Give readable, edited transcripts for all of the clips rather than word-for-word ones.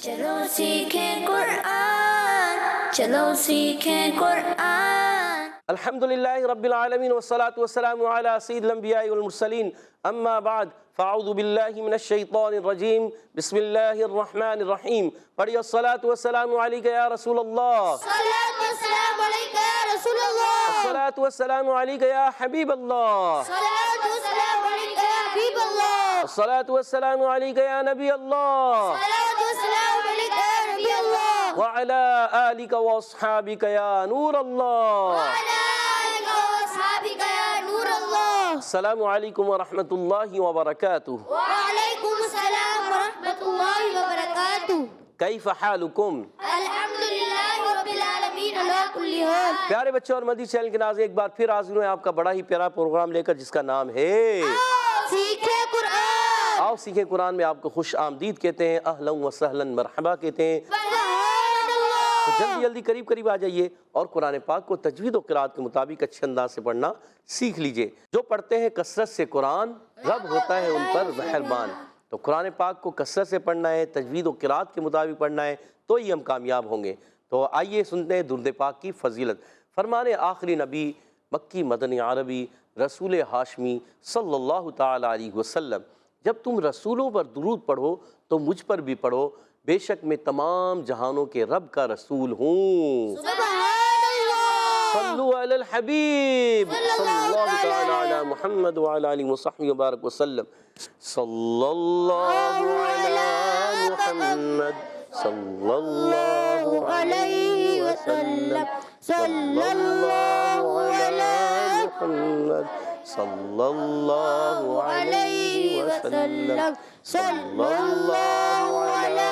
چلو سیکھیں قرآن، چلو سیکھیں قرآن۔ الحمدللہ رب العالمین والصلاة والسلام علی سید الانبیاء والمرسلین، اما بعد فاعوذ باللہ من الشیطان الرجیم، بسم اللہ الرحمن الرحیم۔ پڑھیے الصلاة والسلام علیکہ یا رسول اللہ، الصلاۃ والسلام علیکہ یا رسول اللہ، الصلاة والسلام علیکہ یا حبیب اللہ، الصلاۃ والسلام علیکہ یا حبیب اللہ، الصلاة والسلام علیکہ یا نبی اللہ، الصلاۃ والسلام علیکہ یا نبی اللہ، وعلی آلک واصحابک یا نور اللہ۔ وعلی آلک واصحابک یا نور اللہ۔ السلام علیکم ورحمۃ اللہ وبرکاتہ۔ وعلیکم السلام ورحمۃ اللہ وبرکاتہ۔ کیف حالکم؟ الحمدللہ رب العالمین علی کل حال۔ پیارے بچوں اور مدی چینل کے ناظرین، ایک بار پھر حاضر ہیں آپ کا بڑا ہی پیارا پروگرام لے کر، جس کا نام ہے سیکھیں قرآن۔ آؤ سیکھیں قرآن میں آپ کو خوش آمدید کہتے ہیں، اہلا و سہلا مرحبا کہتے ہیں۔ سبحان اللہ۔ تو جلدی جلدی قریب آ جائیے اور قرآن پاک کو تجوید و قرات کے مطابق اچھے انداز سے پڑھنا سیکھ لیجئے۔ جو پڑھتے ہیں کثرت سے قرآن، رب ہوتا ہے ان پر مہربان۔ تو قرآن پاک کو کثرت سے پڑھنا ہے، تجوید و قرات کے مطابق پڑھنا ہے، تو ہی ہم کامیاب ہوں گے۔ تو آئیے سنتے ہیں درود پاک کی فضیلت۔ فرمان آخری نبی، مکی مدنی عربی، رسول ہاشمی صلی اللہ تعالی علیہ وسلم، جب تم رسولوں پر درود پڑھو تو مجھ پر بھی پڑھو، بے شک میں تمام جہانوں کے رب کا رسول ہوں۔ سبحان اللہ۔ صلو علی الحبیب صلی اللہ تعالی علی محمد وعلی آلہ وصحبہ وبارک وسلم۔ صلی اللہ علی محمد صلی اللہ علیہ وسلم، صلی اللہ علی محمد صلی اللہ علیہ وسلم، صلی اللہ علی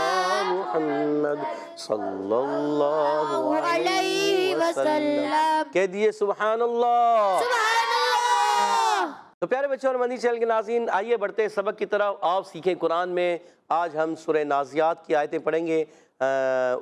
محمد صلی اللہ علیہ وسلم۔ کہہ دیئے سبحان اللہ۔ سبحان اللہ۔ تو پیارے بچوں اور مدنی چینل کے ناظرین، آئیے بڑھتے ہیں سبق کی طرف۔ آپ سیکھیں قرآن میں آج ہم سورہ نازعات کی آیتیں پڑھیں گے۔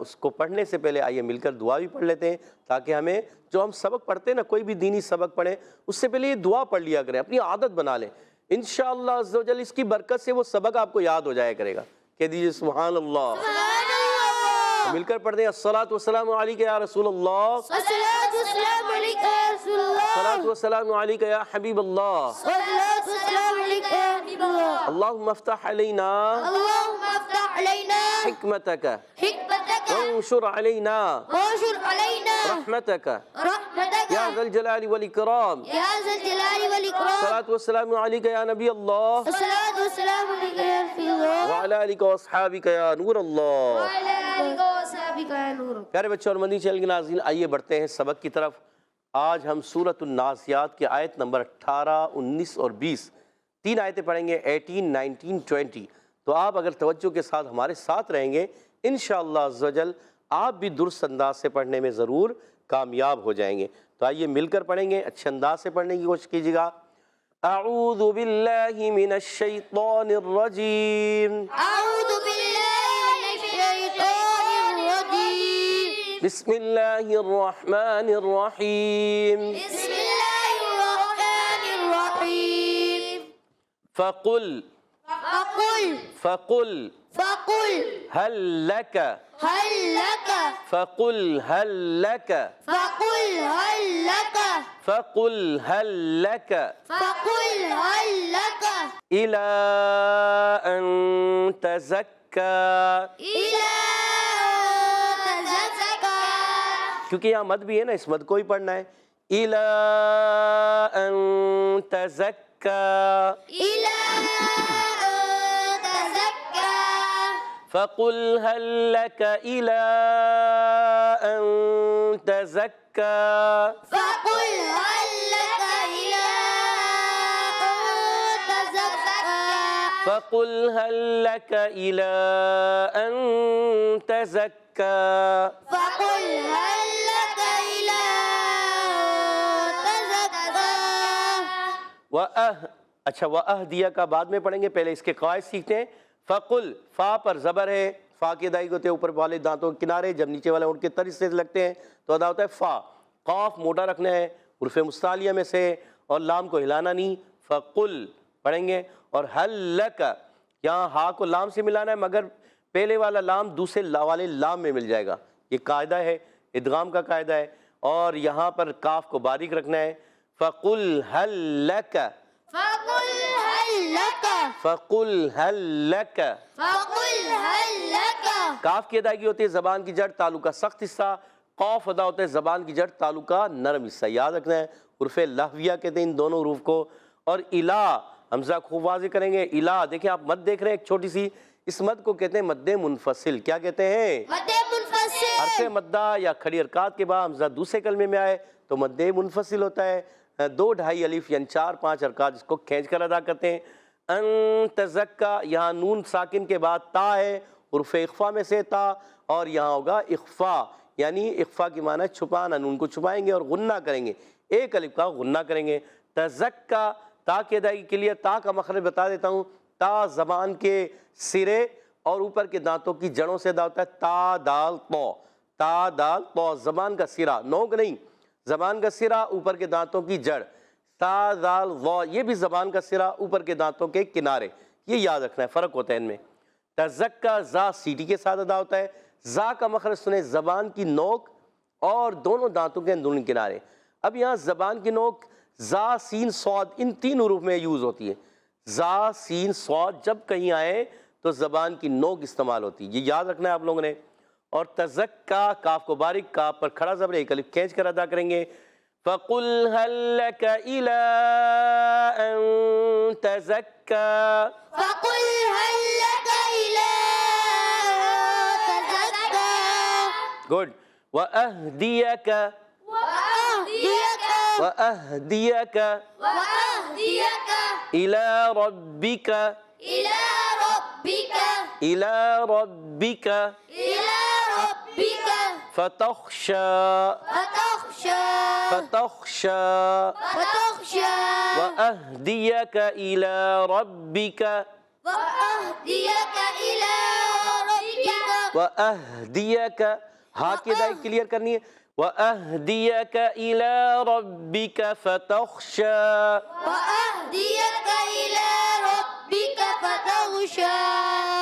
اس کو پڑھنے سے پہلے آئیے مل کر دعا بھی پڑھ لیتے ہیں، تاکہ ہمیں جو ہم سبق پڑھتے ہیں نا، کوئی بھی دینی سبق پڑھیں، اس سے پہلے یہ دعا پڑھ لیا کریں، اپنی عادت بنا لیں۔ انشاءاللہ عز و جل اس کی برکت سے وہ سبق آپ کو یاد ہو جایا کرے گا۔ کہہ دیجئے سبحان اللہ۔ سبحان اللہ۔ مل کر پڑھ دیں الصلاۃ والسلام علیکہ یا رسول اللہ، الصلاۃ والسلام علیکہ یا رسول اللہ، الصلاۃ والسلام علیکہ یا حبیب اللہ، الصلاۃ والسلام علیکہ یا حبیب اللہ۔ اللہم افتح علینا اللہم افتح علینا حکمتک حکمتک وانشر علینا وانشر علینا رحمتک رحمتک یا ذا الجلال والاکرام۔ یا ذا الجلال والاکرام۔ الصلاۃ والسلام علیکہ یا نبی اللہ، الصلاۃ والسلام علیکہ یا رسول اللہ، وعلی آلک واصحابک یا نور اللہ۔ وعلی آلک واصحابک یا نور اللہ۔ پیارے بچوں اور مدنی چینل کے ناظرین، آئیے بڑھتے ہیں سبق کی طرف۔ آج ہم سورۃ النازعات کی آیت نمبر 18، 19 اور 20 تین آیتیں پڑھیں گے، 18، 19، 20۔ تو آپ اگر توجہ کے ساتھ ہمارے ساتھ رہیں گے، انشاءاللہ عز و جل آپ بھی درست انداز سے پڑھنے میں ضرور کامیاب ہو جائیں گے۔ تو آئیے مل کر پڑھیں گے، اچھے انداز سے پڑھنے کی کوشش کیجیے گا۔ اعوذ باللہ من الشیطان الرجیم، اعوذ باللہ من الشیطان الرجیم، بسم اللہ الرحمن الرحیم۔ بسم اللہ الرحمن الرحیم۔ فقل فقل فقل فقل هل لك هل لك فقل هل لك فقل هل لك فقل هل لك فقل هل لك إلى أن تزكى، إلى أن تزكى، کیونکہ یہاں مد بھی ہے نا، اس مد کو ہی پڑھنا ہے۔ إلى أن تزكى إلى أن تزكى، فقل هل لك إلى أن تزكى فقل هل لك إلى أن تزكى، فقل هل لك إلى أن تزكى فقل هل لك إلى أن تزكى۔ اچھا وَأَهْدِيَكَ کا بعد میں پڑھیں گے، پہلے اس کے قواعد سیکھتے ہیں۔ فقل، فا پر زبر ہے، فا کی ادائی ہوتے ہیں اوپر والے دانتوں کے کنارے، جب نیچے والے اونٹ کے تر سے لگتے ہیں تو ادا ہوتا ہے فا۔ قاف موٹا رکھنا ہے حروف مستعلیہ میں سے، اور لام کو ہلانا نہیں۔ فقل پڑھیں گے، اور حل لک، یہاں ہا کو لام سے ملانا ہے، مگر پہلے والا لام دوسرے والے لام میں مل جائے گا. یہ قاعدہ ہے، ادغام کا قاعدہ ہے. اور یہاں پر کاف کو باریک رکھنا ہے. فَقُلْ هَلْ لَكَ فقل هل لك فَقُلْ هَلْ لَكَ. فقل هل لك کاف کی ادائیگی ہوتی ہے زبان کی جڑ تالو کا سخت حصہ. قوف ادا ہوتا ہے زبان کی جڑ تالو کا نرم حصہ. یاد رکھنا ہے حروف لہویہ کہتے ہیں ان دونوں حروف کو. اور الا حمزہ خوب واضح کریں گے. الا دیکھیں آپ مد دیکھ رہے ہیں ایک چھوٹی سی، اس مد کو کہتے ہیں مد منفصل. کیا کہتے ہیں؟ مد منفصل. حرف مدہ یا کھڑی حرکات کے بعد حمزہ دوسرے کلمے میں آئے تو مد منفصل ہوتا ہے. 2 ڈھائی الف یعنی 4-5 حرکات جس کو کھینچ کر ادا کرتے ہیں. ان تزکا، یہاں نون ساکن کے بعد تا ہے، حروف اخفا میں سے تا، اور یہاں ہوگا اخفا، یعنی اخفا کی معنی چھپانا. نون کو چھپائیں گے اور غنہ کریں گے، ایک الف کا غنہ کریں گے. تزکا، تا کی ادائیگی کے لیے تا کا مخرج بتا دیتا ہوں. تا زبان کے سرے اور اوپر کے دانتوں کی جڑوں سے ادا ہوتا ہے. تا دال تو، تا دال تو، زبان کا سرا، نوک نہیں، زبان کا سرا اوپر کے دانتوں کی جڑ. تا دال و، یہ بھی زبان کا سرا اوپر کے دانتوں کے کنارے. یہ یاد رکھنا ہے، فرق ہوتا ہے ان میں. تزکا زا سیٹی کے ساتھ ادا ہوتا ہے. زا کا مخرج سنیں، زبان کی نوک اور دونوں دانتوں کے اندرونی کنارے. اب یہاں زبان کی نوک زا سین صاد ان 3 حروف میں یوز ہوتی ہے. زا سین صاد جب کہیں آئے تو زبان کی نوک استعمال ہوتی ہے، یہ یاد رکھنا ہے آپ لوگوں نے. اور تزکا، کاف کو باریک، کاف پر کھڑا زبر ایک الف کھینچ کر ادا کریں گے. فَقُلْ هَلْ لَكَ إِلَىٰ أَن تَزَكَّىٰ. فقل هل لك إلى تزكى گڈ. وَأَهْدِيَكَ وأهديك وَأَهْدِيَكَ وأهديك إِلَىٰ رَبِّكَ إلى ربك إِلَىٰ رَبِّكَ إلى ربك فَتَخْشَىٰ فتخشى فَتَخْشَىٰ فتخشى وَأَهْدِيَكَ إِلَىٰ رَبِّكَ وأهديك إلى ربك وَأَهْدِيَكَ. ہاں کی ادائیگی کلیئر کرنی ہے. وَأَهْدِيَكَ إِلَىٰ رَبِّكَ فَتَخْشَىٰ. وأهديك إلى ربك فتخشى.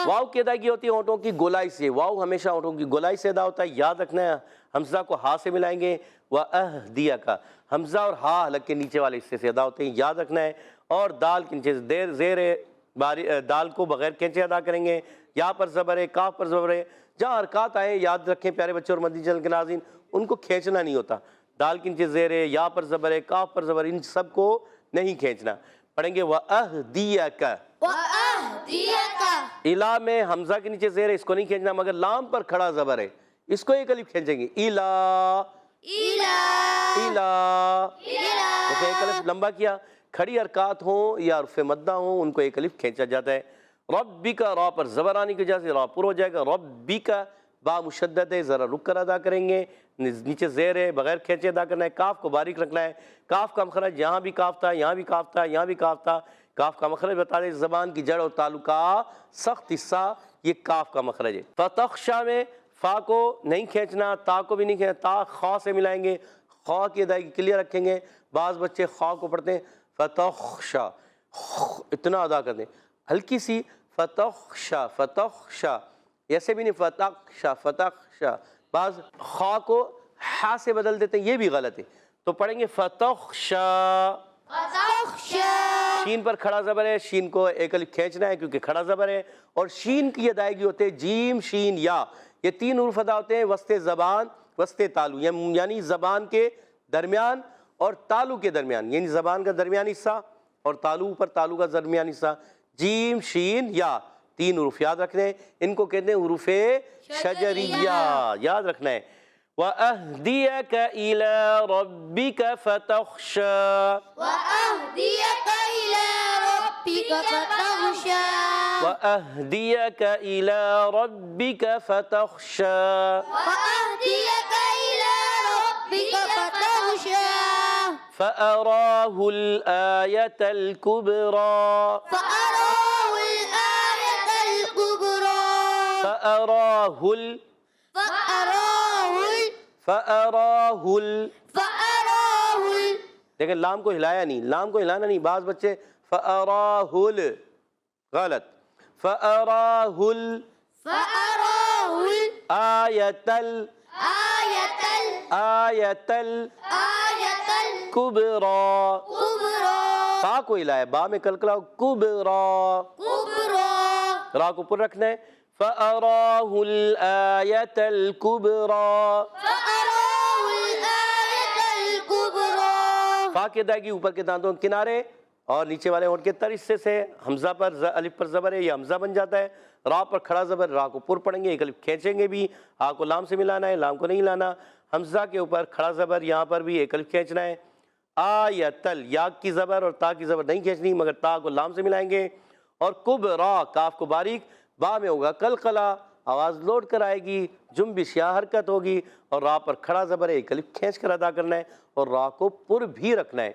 واو کی ادائیگی ہوتی ہے ہونٹوں کی گولائی سے. واو ہمیشہ ہونٹوں کی گولائی سے ادا ہوتا ہے، یاد رکھنا ہے. حمزہ کو ہا سے ملائیں گے. وَأَهْدِيَكَ، حمزہ اور ہا حلق کے نیچے والے حصے سے ادا ہوتے ہیں، یاد رکھنا ہے. اور دال کے نیچے سے زیر دال کو بغیر کھینچے ادا کریں گے. یا پر زبر ہے، کاف پر زبر ہے. جہاں حرکات آئیں یاد رکھیں پیارے بچے اور مدنی چینل کے ناظرین، ان کو کھینچنا نہیں ہوتا. دال کے نیچے زیر ہے، یا پر زبر ہے، کاف پر زبر، ان سب کو نہیں کھینچنا. پڑھیں گے وَأَهْدِيَكَ. وأهديك الا میں حمزہ کے نیچے زیر ہے، اس کو نہیں کھینچنا، مگر لام پر کھڑا زبر ہے، اس کو ایک الف کھینچیں گے. الا إلى الا. إلى جیسے ایک الف لمبا کیا، کھڑی حرکات ہوں یا حرف مدہ ہوں ان کو ایک الف کھینچا جاتا ہے. ربک، را پر زبر آنے کی وجہ سے را پر ہو جائے گا. ربک، با مشدد ہے، ذرا رک کر ادا کریں گے. نیچے زیر ہے، بغیر کھینچے ادا کرنا ہے. کاف کو باریک رکھنا ہے. کاف کا مخرج یہاں بھی کاف تھا، یہاں بھی کاف تھا، یہاں بھی کاف تھا. کاف کا مخرج بتا دیں، زبان کی جڑ اور تالو کا سخت حصہ یہ کاف کا مخرج ہے. فتخشا میں فا کو نہیں کھینچنا، تا کو بھی نہیں کھینچنا، تا خا سے ملائیں گے. خا کی ادائیگی کلیئر رکھیں گے. بعض بچے خا کو پڑھتے ہیں فتخشا، اتنا ادا کر دیں، ہلکی سی فتخشا فتخشا، ایسے بھی نہیں فتخشا فتخشا. بعض خا کو ہا سے بدل دیتے ہیں، یہ بھی غلط ہے. تو پڑھیں گے فتخشا. فتخشى شین پر کھڑا زبر ہے، شین کو ایک الف کھینچنا ہے کیونکہ کھڑا زبر ہے. اور شین کی ادائیگی ہوتے ہیں جیم شین یا، یہ 3 حروف ادا ہوتے ہیں وسط زبان وسط تالو، یعنی زبان کے درمیان اور تالو کے درمیان، یعنی زبان کا درمیانی حصہ اور تالو پر تالو کا درمیانی حصہ. جیم شین یا 3 حروف یاد رکھنے ہیں، ان کو کہتے ہیں حروف شجریہ، یاد رکھنا ہے. وَأَهْدِيَكَ إِلَىٰ رَبِّكَ فَتَخْشَىٰ. وأهديك إلى ربك فتخشى وَأَهْدِيَكَ إِلَىٰ رَبِّكَ فَتَخْشَىٰ. وأهديك إلى ربك فتخشى فَأَرَاهُ الْآيَةَ الْكُبْرَىٰ. فأراه الآية الكبرى فَأَرَاهُ دیکھیں لام کو ہلایا نہیں، لام کو ہلانا نہیں. بعض بچے فَأَرَاهُ غلط، فَأَرَاهُ فأراه آیتل الآية آیتل کبرا الكبرى تا کو ہلایا با میں کلکلا کبرا كبرى را کو پر رکھنا ہے فَأَرَاهُ الْآيَةَ الْكُبْرَى فأراه الآية الكبرى فا کے دائیں اوپر کے دانتوں کے کنارے اور نیچے والے ہونٹ کے تر حصے سے حمزہ پر الف پر زبر ہے یہ حمزہ بن جاتا ہے را پر کھڑا زبر را کو پر پڑھیں گے ایک الف کھینچیں گے بھی ہا کو لام سے ملانا ہے لام کو نہیں لانا حمزہ کے اوپر کھڑا زبر یہاں پر بھی ایک الف کھینچنا ہے آیتل یا کی زبر اور تا کی زبر نہیں کھینچنی مگر تا کو لام سے ملائیں گے اور کبرا کاف کو باریک با میں ہوگا قلقلہ آواز لوٹ کر آئے گی جنبش یا حرکت ہوگی اور را پر کھڑا زبر ہے ایک الف کھینچ کر ادا کرنا ہے اور را کو پر بھی رکھنا ہے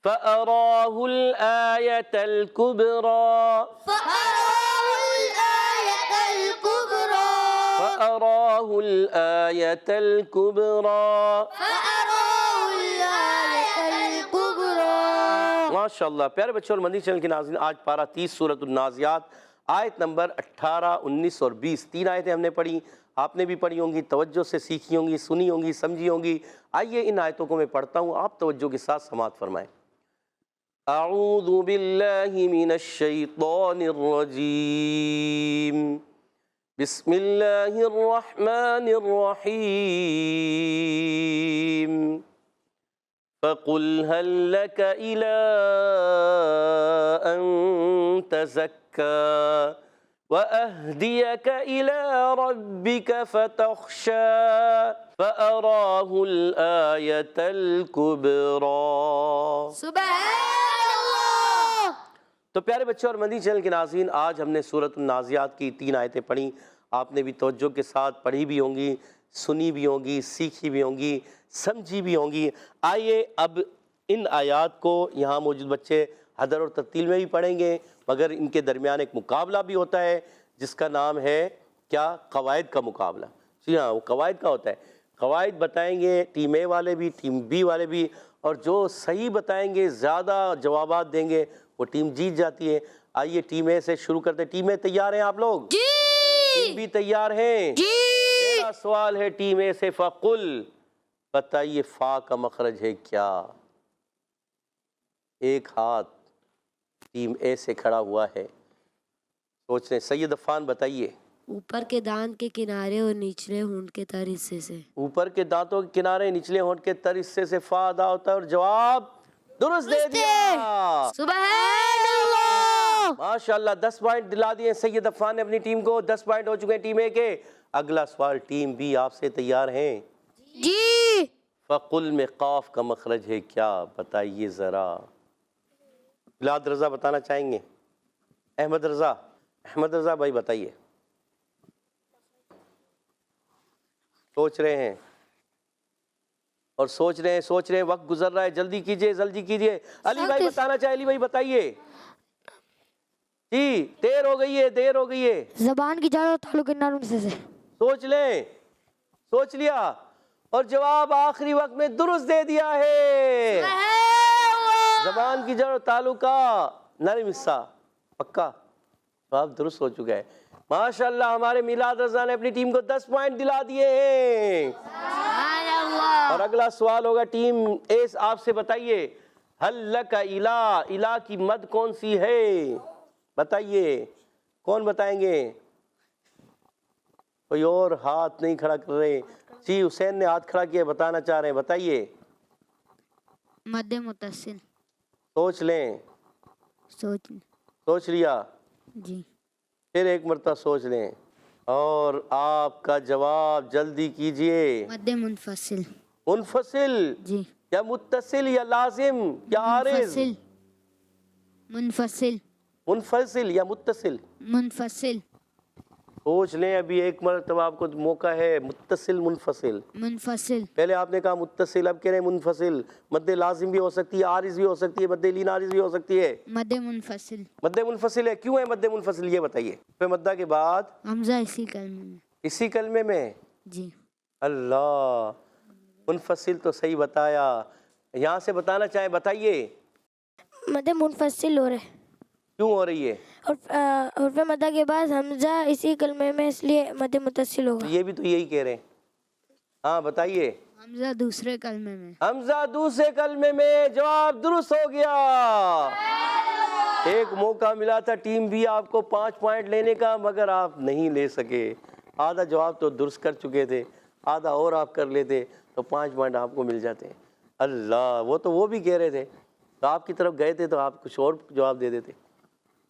فَأَرَاهُ الْآيَةَ الْكُبْرَى فأراه الآية الكبرى فَأَرَاهُ الْآيَةَ الْكُبْرَى فأراه الآية الكبرى ماشاءاللہ پیارے بچوں اور مدنی چینل کے ناظرین آج پارہ 30 سورۃ النازعات آیت نمبر 18 19 اور 20 تین آیتیں ہم نے پڑھی آپ نے بھی پڑھی ہوں گی توجہ سے سیکھی ہوں گی سنی ہوں گی سمجھی ہوں گی آئیے ان آیتوں کو میں پڑھتا ہوں آپ توجہ کے ساتھ سماعت فرمائیں اعوذ باللہ من الشیطان الرجیم بسم اللہ الرحمن الرحیم فَقُلْ هَلْ لَكَ إِلَىٰ أَن تَزَكَّىٰ وَأَهْدِيَكَ إِلَىٰ رَبِّكَ فَتَخْشَىٰ فَأَرَاهُ الْآيَةَ الْكُبْرَىٰ سبحان اللہ تو پیارے بچوں اور مدنی چینل کے ناظرین آج ہم نے سورۃ النازعات کی تین آیتیں پڑھی آپ نے بھی توجہ کے ساتھ پڑھی بھی ہوں گی سنی بھی ہوں گی سیکھی بھی ہوں گی سمجھی بھی ہوں گی آئیے اب ان آیات کو یہاں موجود بچے حدر اور ترتیل میں بھی پڑھیں گے مگر ان کے درمیان ایک مقابلہ بھی ہوتا ہے جس کا نام ہے کیا قواعد کا مقابلہ جی ہاں وہ قواعد کا ہوتا ہے قواعد بتائیں گے ٹیم اے والے بھی ٹیم بی والے بھی اور جو صحیح بتائیں گے زیادہ جوابات دیں گے وہ ٹیم جیت جاتی ہے آئیے ٹیم اے سے شروع کرتے ہیں ٹیم اے تیار ہیں آپ لوگ جی ٹیم بی تیار ہیں پہلا سوال ہے ٹیم اے سے فَقُلْ بتائیے فا کا مخرج ہے کیا ایک ہاتھ ٹیم اے سے کھڑا ہوا ہے سوچ رہے ہیں سید عفان بتائیے اوپر کے دانت کے کنارے اور نچلے ہونٹ کے تر حصے سے اوپر کے دانتوں کے کنارے نچلے ہونٹ کے تر حصے سے فا ادا ہوتا ہے اور جواب درست دے دیا سبحان اللہ ماشاءاللہ 10 پوائنٹ دلا دیے سید عفان نے اپنی ٹیم کو 10 پوائنٹ ہو چکے ہیں ٹیم اے کے اگلا سوال ٹیم بی آپ سے تیار ہیں جی فَقُلْ میں قاف کا مخرج ہے کیا بتائیے ذرا بلاد رضا بتانا چاہیں گے احمد رضا بھائی بتائیے سوچ رہے ہیں اور سوچ رہے ہیں وقت گزر رہا ہے جلدی کیجئے علی بھائی بتانا چاہیں علی بھائی بتائیے جی دیر ہو گئی ہے زبان کی جڑ اور تعلق نرم سے سوچ لیں سوچ لیا اور جواب آخری وقت میں درست دے دیا ہے زبان کی جڑ اور تعلق کا نرم حصہ پکا جواب درست ہو چکا ہے ماشاءاللہ ہمارے میلاد رضا نے اپنی ٹیم کو 10 پوائنٹ دلا دیے ہیں اور اگلا سوال ہوگا ٹیم ایس آپ سے بتائیے حل لک الہ کی مد کون سی ہے بتائیے کون بتائیں گے کوئی اور ہاتھ نہیں کھڑا کر رہے جی حسین نے ہاتھ کھڑا کیا بتانا چاہ رہے ہیں بتائیے مد متصل سوچ لیں سوچ لیا جی پھر ایک مرتبہ سوچ لیں اور آپ کا جواب جلدی کیجئے مد منفصل منفصل جی یا متصل یا لازم یا عارض منفصل یا متصل منفصل سوچ لیں ابھی ایک مرتبہ آپ کو موقع ہے متصل منفصل پہلے آپ نے کہا متصل اب کہہ رہے ہیں منفصل مد لازم بھی ہو سکتی ہے عارض بھی ہو سکتی ہے مد لین عارض بھی ہو سکتی ہے مد منفصل ہے کیوں ہے مد منفصل یہ بتائیے پھر مدہ کے بعد حمزہ اسی کلمے میں جی اللہ منفصل تو صحیح بتایا یہاں سے بتانا چاہیں بتائیے مد منفصل ہو رہے کیوں ہو رہی ہے حرف مدہ کے بعد حمزہ اسی کلمے میں اس لیے مد متصل ہوگا. یہ بھی تو یہی کہہ رہے ہیں. ہاں بتائیے. حمزہ دوسرے کلمے میں. حمزہ دوسرے کلمے میں. جواب درست ہو گیا. ایک موقع ملا تھا ٹیم بھی آپ کو 5 پوائنٹ لینے کا، مگر آپ نہیں لے سکے. آدھا جواب تو درست کر چکے تھے، آدھا اور آپ کر لیتے تو 5 پوائنٹ آپ کو مل جاتے. اللہ، وہ بھی کہہ رہے تھے تو آپ کی طرف گئے تھے تو آپ کچھ اور جواب دے دیتے.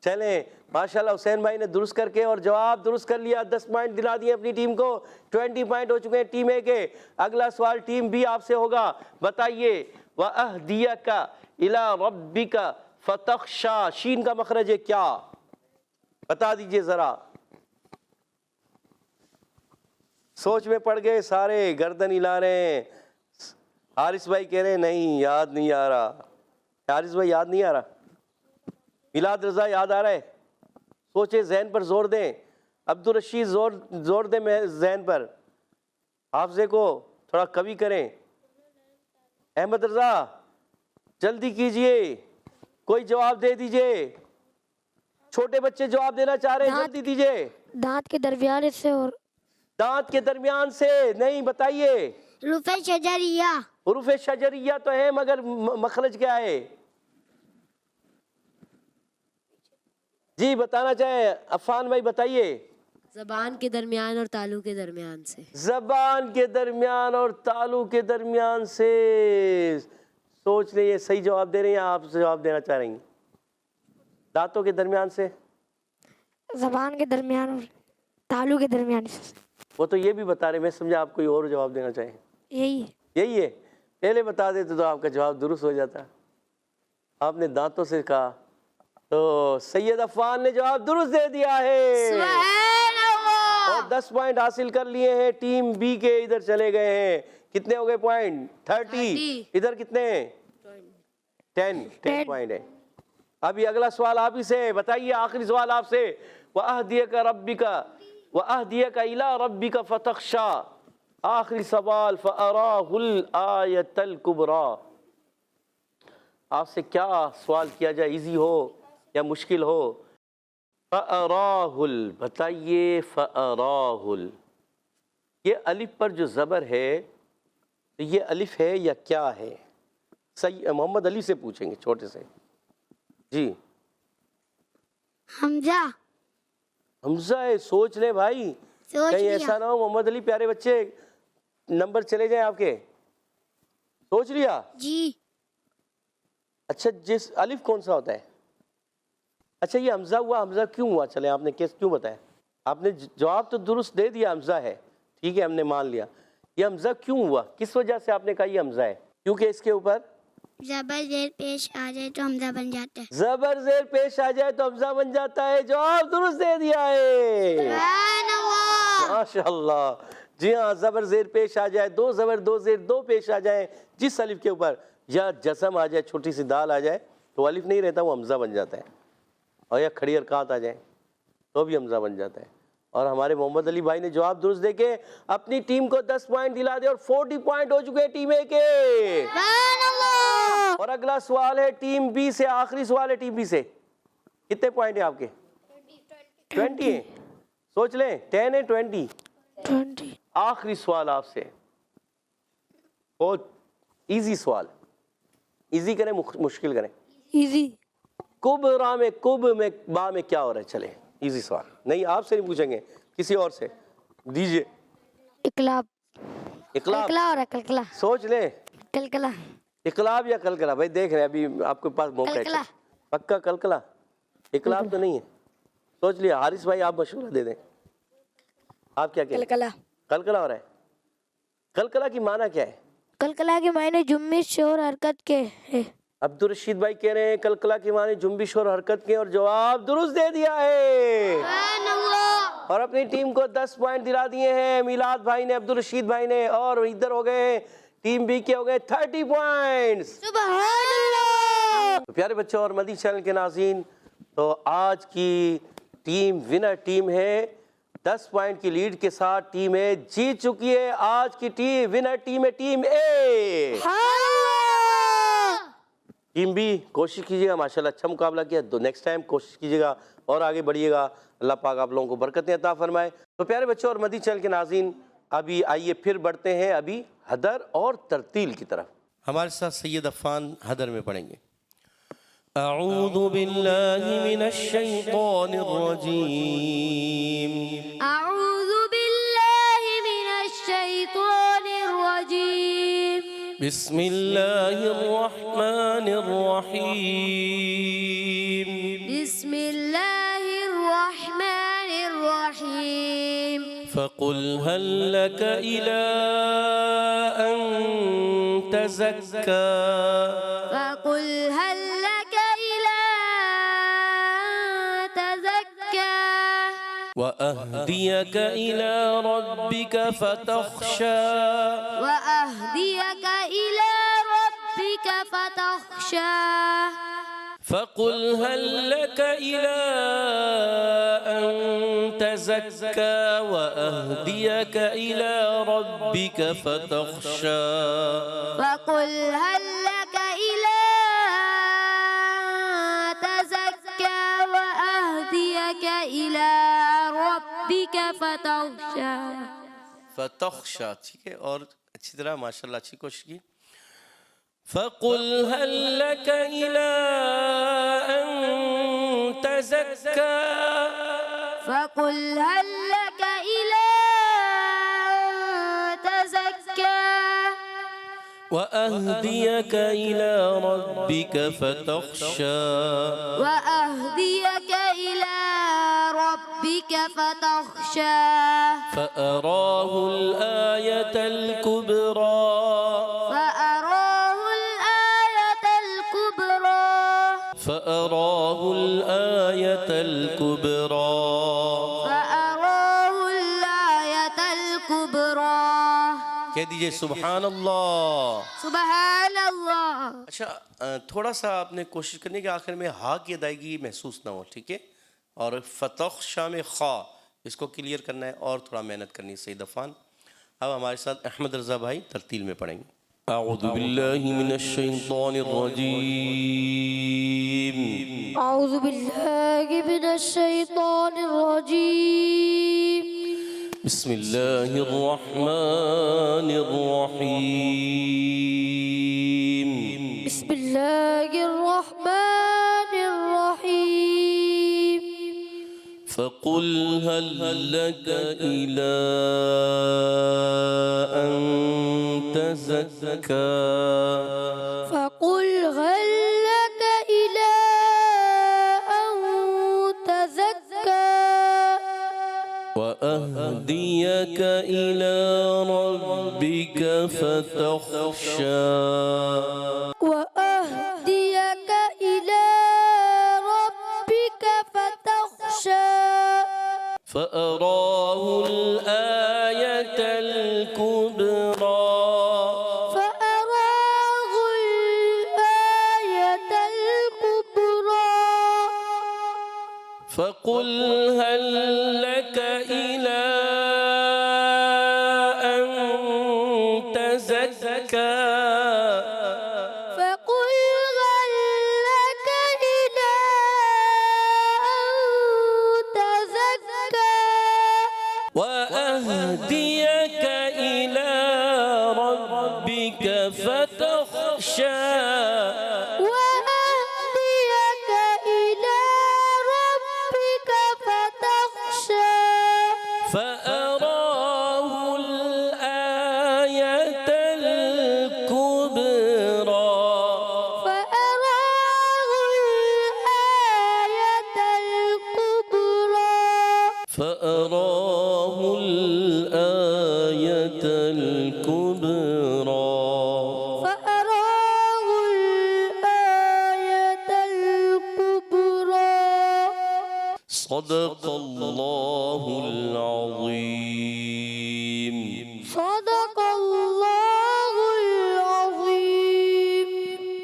چلیں ماشاءاللہ حسین بھائی نے درست کر کے اور جواب درست کر لیا، 10 پوائنٹ دلا دیے اپنی ٹیم کو. 20 پوائنٹ ہو چکے ہیں ٹیم اے کے. اگلا سوال ٹیم بی آپ سے ہوگا. بتائیے وَأَهْدِيَكَ إِلَىٰ رَبِّكَ فَتَخْشَىٰ، شین کا مخرج ہے کیا؟ بتا دیجئے ذرا. سوچ میں پڑ گئے سارے، گردن ہلا رہے ہیں. حارث بھائی کہہ رہے ہیں نہیں یاد نہیں آ رہا. حارث بھائی یاد نہیں آ رہا؟ میلاد رضا یاد آ رہا ہے؟ سوچے، ذہن پر زور دیں. عبدالرشید زور دیں ذہن پر. حافظے کو تھوڑا قوی کریں. احمد رضا جلدی کیجئے، کوئی جواب دے دیجئے. چھوٹے بچے جواب دینا چاہ رہے ہیں، جلدی دیجئے. دانت کے درمیان سے. اور دانت کے درمیان سے نہیں، بتائیے. حروف شجریہ. حروف شجریہ تو ہے مگر مخرج کیا ہے؟ جی بتانا چاہیں عفان بھائی، بتائیے. زبان کے درمیان اور تالو کے درمیان سے. زبان کے درمیان اور تالو کے درمیان سے. سوچ لیں یہ صحیح جواب دے رہے ہیں یا آپ سے جواب دینا چاہ رہی ہیں؟ دانتوں کے درمیان سے، زبان کے درمیان اور تالو کے درمیان سے. وہ تو یہ بھی بتا رہے، میں سمجھا آپ کوئی اور جواب دینا چاہیں. یہی ہے. پہلے بتا دیتے تو آپ کا جواب درست ہو جاتا. آپ نے دانتوں سے کہا تو سید عفان نے جواب درست دے دیا ہے سبحان اللہ. اور 10 پوائنٹ حاصل کر لیے ہیں. ٹیم بی کے ادھر چلے گئے ہیں. کتنے ہو گئے پوائنٹ؟ 30. ادھر کتنے ہیں؟ 10 پوائنٹ ہے. ابھی اگلا سوال آپ ہی سے. بتائیے آخری سوال آپ سے. وَأَهْدِيَكَ إِلَىٰ رَبِّكَ فَتَخْشَىٰ. آخری سوال. فَأَرَاهُ الْآيَةَ الْكُبْرَىٰ. آپ سے کیا سوال کیا جائے، ایزی ہو یا مشکل ہو؟ فَأَرَاهُ، بتائیے. فَأَرَاهُ، یہ الف پر جو زبر ہے تو یہ الف ہے یا کیا ہے؟ محمد علی سے پوچھیں گے، چھوٹے سے. جی حمزہ. حمزہ ہے. سوچ لیں بھائی، کہیں ایسا نہ ہو محمد علی پیارے بچے نمبر چلے جائیں آپ کے. سوچ لیا؟ جی. اچھا جس الف کون سا ہوتا ہے؟ اچھا یہ حمزہ ہوا. حمزہ کیوں ہوا؟ چلیں آپ نے کیوں بتایا؟ آپ نے جواب تو درست دے دیا، حمزہ ہے، ٹھیک ہے، ہم نے مان لیا. یہ حمزہ کیوں ہوا؟ کس وجہ سے آپ نے کہا یہ حمزہ ہے؟ کیونکہ اس کے اوپر زبر زیر پیش آ جائے تو حمزہ بن جاتا ہے. زبر زیر پیش آ جائے تو حمزہ بن جاتا ہے. جواب درست دے دیا ہے. سبحان اللہ. ماشاءاللہ. جی ہاں، زبر زیر پیش آ جائے، 2 زبر 2 زیر 2 پیش آ جائیں جس الف کے اوپر، یا جزم آ جائے، چھوٹی سی دال آ جائے تو الف نہیں رہتا، وہ حمزہ بن جاتا ہے. اور یا کھڑی حرکات آ جائیں تو بھی حمزہ بن جاتا ہے. اور ہمارے محمد علی بھائی نے جواب درست دے کے اپنی ٹیم کو 10 پوائنٹ دلا دے اور 40 پوائنٹ ہو چکے ہیں ٹیم اے کے. سبحان اللہ. اور اگلا سوال ہے ٹیم بی سے. آخری سوال ہے ٹیم بی سے. کتنے پوائنٹ ہیں آپ کے؟ 20 ہیں. سوچ لیں 10 ہے 20. آخری سوال آپ سے، بہت ایزی سوال. ایزی کریں مشکل کریں؟ ایزی. کبرا میں کب میں با میں کیا ہو رہا ہے؟ چلیں ایزی سوال. نہیں آپ سے نہیں پوچھیں گے، کسی اور سے. دیجئے. اقلاب. اقلاب اور کلکلا. سوچ لیں. کلکلا. اقلاب یا کلکلا؟ بھائی دیکھ رہے ہیں ابھی آپ کے پاس موقع ہے. کلکلا. پکا کلکلا؟ اقلاب تو نہیں ہے. سوچ لیا. حارث بھائی آپ مشورہ دے دیں. آپ کیا کہتے ہیں؟ کلکلا. کلکلا ہو رہا ہے. کلکلا کی معنی کیا ہے؟ کلکلا کے معنی جنبش اور حرکت کے ہے. عبدالرشید بھائی کہہ رہے ہیں کلکلا کی معنی جنبش اور حرکت کے، اور جواب درست دے دیا ہے. سبحان اللہ. اور اپنی ٹیم کو 10 پوائنٹ دلا دیے ہیں میلاد بھائی نے، عبدالرشید بھائی نے. اور ادھر ہو گئے ٹیم بی کے ہو گئے 30 پوائنٹس. سبحان اللہ. تو پیارے بچوں اور مدی چینل کے ناظرین، تو آج کی ٹیم ونر ٹیم ہے. 10 پوائنٹ کی لیڈ کے ساتھ ٹیم اے جیت چکی ہے. آج کی ٹیم ونر ٹیم ہے ٹیم اے. ٹیم بھی کوشش کیجیے گا، ماشاءاللہ اچھا مقابلہ کیا، تو نیکسٹ ٹائم کوشش کیجیے گا اور آگے بڑھیے گا، اللہ پاک آپ لوگوں کو برکتیں عطا فرمائے۔ تو پیارے بچوں اور مدی چینل کے ناظرین، ابھی آئیے پھر بڑھتے ہیں ابھی حدر اور ترتیل کی طرف۔ ہمارے ساتھ سید عفان حدر میں پڑھیں گے۔ اعوذ باللہ من الشیطان الرجیم، أعوذ بالله من الشيطان الرجيم. بسم اللہ الرحمن الرحیم، بسم الله الرحمن الرحيم. فقل هل لك إلى أن تزكى فقل هل لك إلى أن تزكى وأهديك إلى ربك فتخشى وأهديك إلى ربك فتخشى. فقل هل لك إلى أن تزكى وأهديك إلى ربك فتخشى فقل هل لك إلى أن تزكى وأهديك إلى ربك فتخشى. فتخشى، ٹھیک ہے، اور اچھی طرح ماشاءاللہ اچھی کوشش کی۔ فقل هل لك إلى أن تزكى فقل هل لك إلى أن تزكى وأهديك إلى ربك فتخشى وأهديك إلى ربك فتخشى. فأراه الآية الكبرى فأراه الآية الكبرى فأراه الآية الكبرى فأراه الآية الكبرى. کہہ دیجئے سبحان اللہ۔ سبحان اللہ. اچھا، تھوڑا سا آپ نے کوشش کرنی کہ آخر میں ہا کی ادائیگی محسوس نہ ہو، ٹھیک ہے، اور فتخشا میں خا اس کو کلیئر کرنا ہے اور تھوڑا محنت کرنی ہے سید عفان۔ اب ہمارے ساتھ احمد رضا بھائی ترتیل میں پڑھیں گے۔ اعوذ باللہ من الشیطان الرجیم، أعوذ بالله من الشيطان الرجيم. بسم اللہ الرحمن الرحیم، بسم الله الرحمن الرحيم. فقل هل لك إلى أن تزكى فقل هل لك إلى أن تزكى وأهديك إلى ربك فتخشى وأهديك إلى ربك فتخشى. فأراه الآية الكبرى فأراه الآية الكبرى فقل هل لك إلى أن تزكى فقل هل لك إلى أن تزكى وأهديك إلى ربك فتخشى وأهديك إلى ربك فتخشى. فأراه الآية الكبرى فأراه الآية الكبرى فأراه الآية الكبرى فأراه الآية الكبرى. صدق الله العظيم۔ صدق الله العظيم.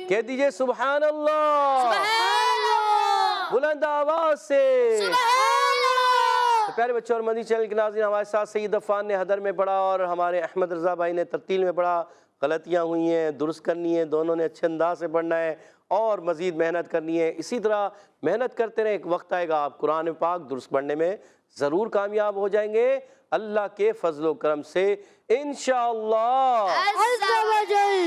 کہہ دیجئے سبحان اللہ، سبحان اللہ. بلند آواز سے۔ سبحان اللہ. تو پیارے بچوں اور مدنی چینل کے ناظرین، ہمارے ساتھ سید عفان نے حدر میں پڑھا اور ہمارے احمد رضا بھائی نے ترتیل میں پڑھا۔ غلطیاں ہوئی ہیں درست کرنی ہے، دونوں نے اچھے انداز سے پڑھنا ہے اور مزید محنت کرنی ہے۔ اسی طرح محنت کرتے رہیں، ایک وقت آئے گا آپ قرآن پاک درست پڑھنے میں ضرور کامیاب ہو جائیں گے اللہ کے فضل و کرم سے انشاءاللہ۔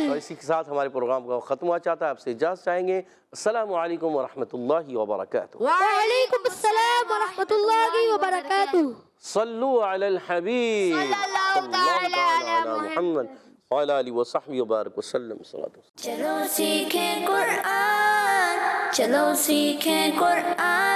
اور اسی کے ساتھ ہمارے پروگرام کا ختم ہوا چاہتا ہے، آپ سے اجازت چاہیں گے۔ السلام علیکم ورحمۃ اللہ وبرکاتہ۔ وعلیکم السلام ورحمۃ اللہ وبرکاتہ۔ صلو علی الحبیب صلی اللہ تعالی علی محمد وعلی آلہ وصحبہ وبارک وسلم۔ چلو سیکھیں قرآن، چلو سیکھیں قرآن۔